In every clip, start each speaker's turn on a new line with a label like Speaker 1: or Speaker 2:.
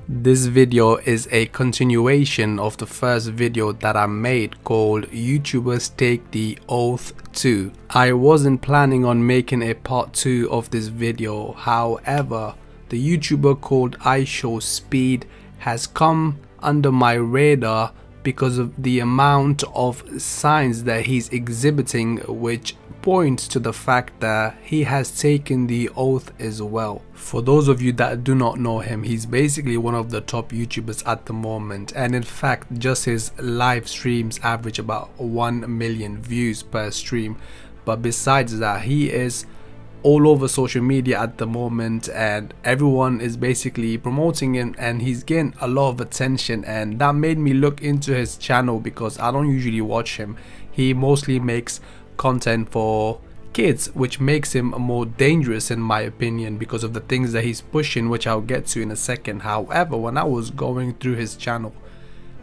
Speaker 1: This video is a continuation of the first video that I made called YouTubers Take the Oath 2. I wasn't planning on making a part 2 of this video, however, the YouTuber called IShowSpeed has come under my radar because of the amount of signs that he's exhibiting, which points to the fact that he has taken the oath as well. For those of you that do not know him, he's basically one of the top YouTubers at the moment, and in fact just his live streams average about 1 million views per stream. But besides that, he is all over social media at the moment and everyone is basically promoting him, and he's getting a lot of attention, and that made me look into his channel because I don't usually watch him. He mostly makes content for kids, which makes him more dangerous in my opinion because of the things that he's pushing, which I'll get to in a second. However, when I was going through his channel,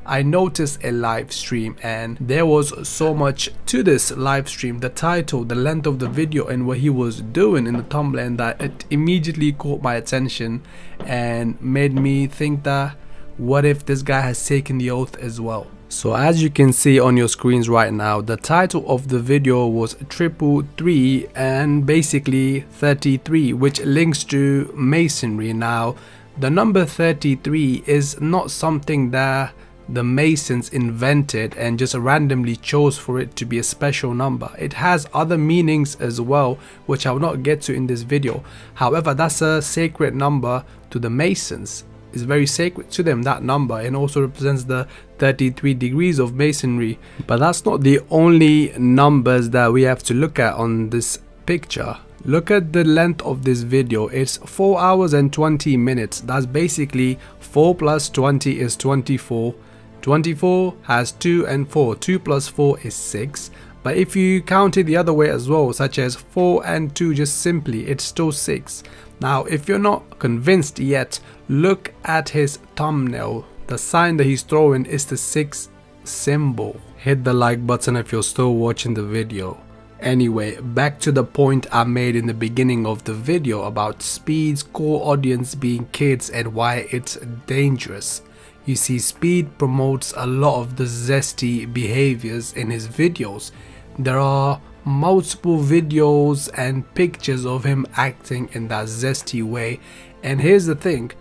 Speaker 1: I noticed a live stream and there was so much to this live stream, the title, the length of the video, and what he was doing in the thumbnail, that it immediately caught my attention and made me think that what if this guy has taken the oath as well. So as you can see on your screens right now, the title of the video was 333 and basically 33, which links to masonry. Now the number 33 is not something that the Masons invented and just randomly chose for it to be a special number. It has other meanings as well, which I will not get to in this video. However, that's a sacred number to the Masons. It's very sacred to them, that number, and also represents the 33 degrees of masonry. But that's not the only numbers that we have to look at on this picture. Look at the length of this video. It's 4 hours and 20 minutes. That's basically 4 plus 20 is 24. 24 has 2 and 4. 2 plus 4 is 6. But if you count it the other way as well, such as 4 and 2 just simply, it's still 6. Now if you're not convinced yet, look at his thumbnail. The sign that he's throwing is the 6 symbol. Hit the like button if you're still watching the video. Anyway, back to the point I made in the beginning of the video about Speed's core audience being kids and why it's dangerous. You see, Speed promotes a lot of the zesty behaviors in his videos. There are multiple videos and pictures of him acting in that zesty way, and here's the thing,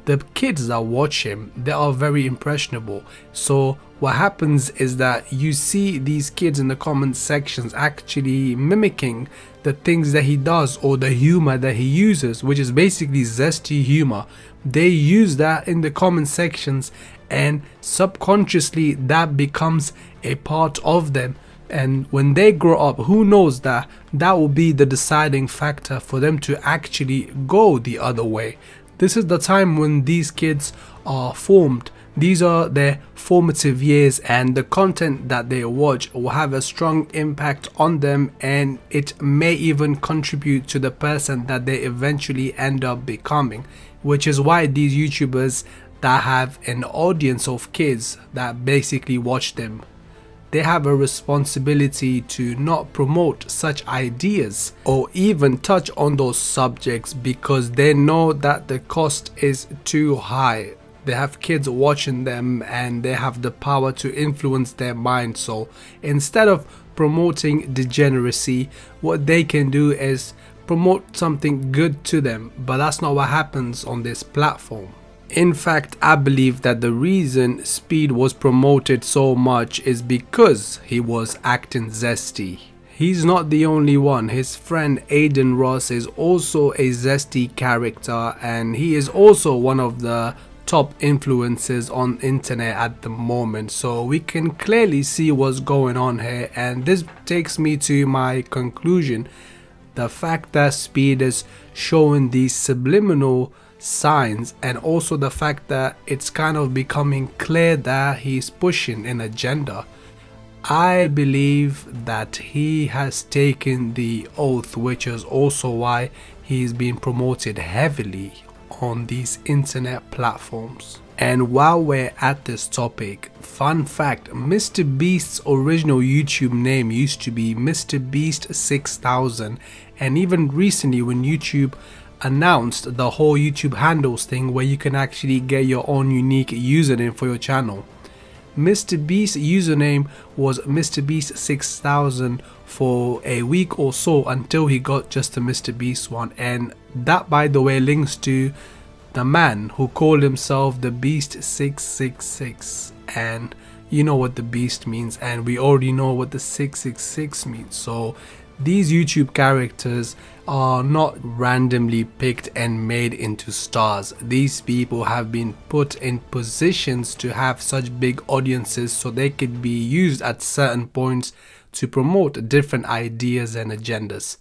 Speaker 1: the kids that watch him, they are very impressionable. So what happens is that you see these kids in the comment sections actually mimicking the things that he does or the humor that he uses, which is basically zesty humor. They use that in the comment sections and subconsciously that becomes a part of them. And when they grow up, who knows, that will be the deciding factor for them to actually go the other way. This is the time when these kids are formed. These are their formative years, and the content that they watch will have a strong impact on them, and it may even contribute to the person that they eventually end up becoming, which is why these YouTubers that have an audience of kids that basically watch them, they have a responsibility to not promote such ideas or even touch on those subjects because they know that the cost is too high. They have kids watching them and they have the power to influence their mind. So instead of promoting degeneracy, what they can do is promote something good to them. But that's not what happens on this platform. In fact, I believe that the reason Speed was promoted so much is because he was acting zesty. He's not the only one. His friend Adin is also a zesty character, and he is also one of the top influencers on internet at the moment. So we can clearly see what's going on here, and this takes me to my conclusion. The fact that Speed is showing these subliminal signs, and also the fact that it's kind of becoming clear that he's pushing an agenda. I believe that he has taken the oath, which is also why he's been promoted heavily on these internet platforms. And while we're at this topic, fun fact, Mr. Beast's original YouTube name used to be Mr. Beast 6000, and even recently when YouTube announced the whole YouTube handles thing where you can actually get your own unique username for your channel. Mr. Beast's username was MrBeast6000 for a week or so until he got just the Mr. Beast one, and that, by the way, links to the man who called himself the Beast 666, and you know what the Beast means, and we already know what the 666 means. So these YouTube characters are not randomly picked and made into stars. These people have been put in positions to have such big audiences so they could be used at certain points to promote different ideas and agendas.